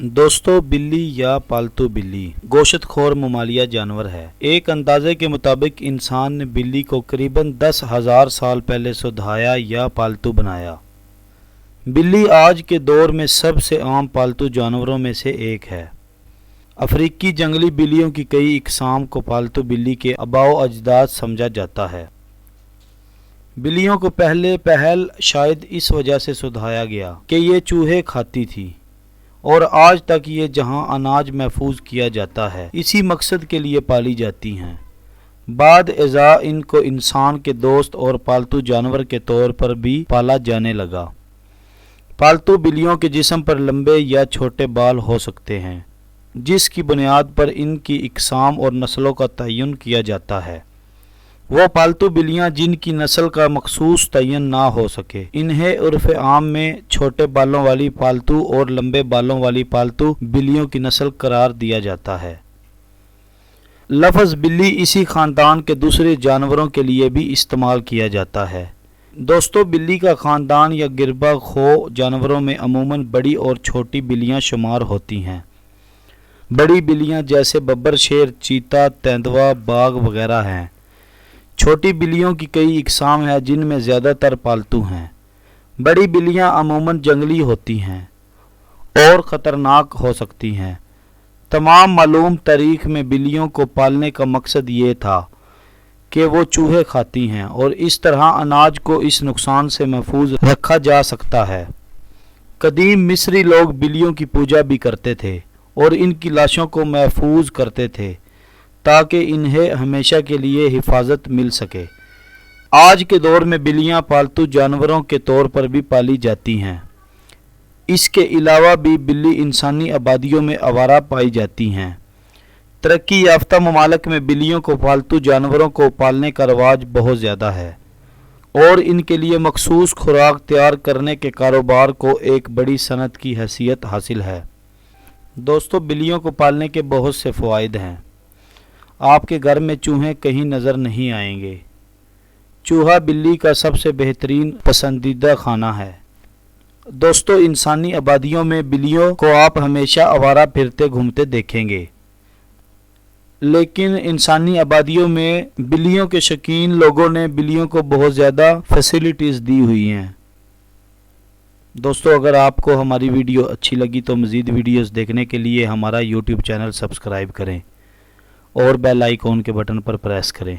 दोस्तों, बिल्ली या पालतू बिल्ली गोश्त खोर ममालिया जानवर है। एक अंदाजे के मुताबिक इंसान ने बिल्ली को करीबन 10,000 साल पहले सुधाया या पालतू बनाया। बिल्ली आज के दौर में सबसे आम पालतू जानवरों में से एक है। अफ्रीकी जंगली बिल्लियों की कई इकसाम को पालतू बिल्ली के आबाओ अजदाद समझा जाता है। बिल्लियों को पहल शायद इस वजह से सुधाया गया कि ये चूहे खाती थी और आज तक ये जहां अनाज महफूज किया जाता है इसी मकसद के लिए पाली जाती हैं। बाद अज़ा इनको इंसान के दोस्त और पालतू जानवर के तौर पर भी पाला जाने लगा। पालतू बिल्लियों के जिस्म पर लंबे या छोटे बाल हो सकते हैं, जिसकी बुनियाद पर इनकी इकसाम और नस्लों का तयन किया जाता है। वो पालतू बिल्लियां जिनकी नस्ल का मखसूस तयन ना हो सके, इन्हें उर्फ आम में छोटे बालों वाली पालतू और लंबे बालों वाली पालतू बिल्लियों की नस्ल करार दिया जाता है। लफ्ज़ बिल्ली इसी ख़ानदान के दूसरे जानवरों के लिए भी इस्तेमाल किया जाता है। दोस्तों, बिल्ली का ख़ानदान या गिरबा खो जानवरों में अमूमन बड़ी और छोटी बिल्लियां शुमार होती हैं। बड़ी बिल्लियां जैसे बब्बर, शेर, चीता, तेंदुआ, बाघ वगैरह हैं। छोटी बिल्लियों की कई इकसाम हैं जिनमें ज़्यादातर पालतू हैं। बड़ी बिल्लियां अमूमन जंगली होती हैं और ख़तरनाक हो सकती हैं। तमाम मालूम तारीख़ में बिल्लियों को पालने का मकसद ये था कि वो चूहे खाती हैं और इस तरह अनाज को इस नुकसान से महफूज रखा जा सकता है। कदीम मिस्री लोग बिल्लियों की पूजा भी करते थे और इनकी लाशों को महफूज करते थे ताकि इन्हें हमेशा के लिए हिफाजत मिल सके। आज के दौर में बिल्लियां पालतू जानवरों के तौर पर भी पाली जाती हैं। इसके अलावा भी बिल्ली इंसानी आबादियों में आवारा पाई जाती हैं। तरक्की याफ्ता ममालिक में बिल्लियों को पालतू जानवरों को पालने का रवाज बहुत ज़्यादा है और इनके लिए मखसूस खुराक तैयार करने के कारोबार को एक बड़ी सनत की हैसियत हासिल है। दोस्तों, बिल्लियों को पालने के बहुत से फ़वाइद हैं। आपके घर में चूहे कहीं नज़र नहीं आएंगे। चूहा बिल्ली का सबसे बेहतरीन पसंदीदा खाना है। दोस्तों, इंसानी आबादियों में बिल्लियों को आप हमेशा आवारा फिरते घूमते देखेंगे, लेकिन इंसानी आबादियों में बिल्लियों के शौकीन लोगों ने बिल्लियों को बहुत ज़्यादा फैसिलिटीज़ दी हुई हैं। दोस्तों, अगर आपको हमारी वीडियो अच्छी लगी तो मज़ीद वीडियोस देखने के लिए हमारा यूट्यूब चैनल सब्सक्राइब करें और बेल आइकॉन के बटन पर प्रेस करें।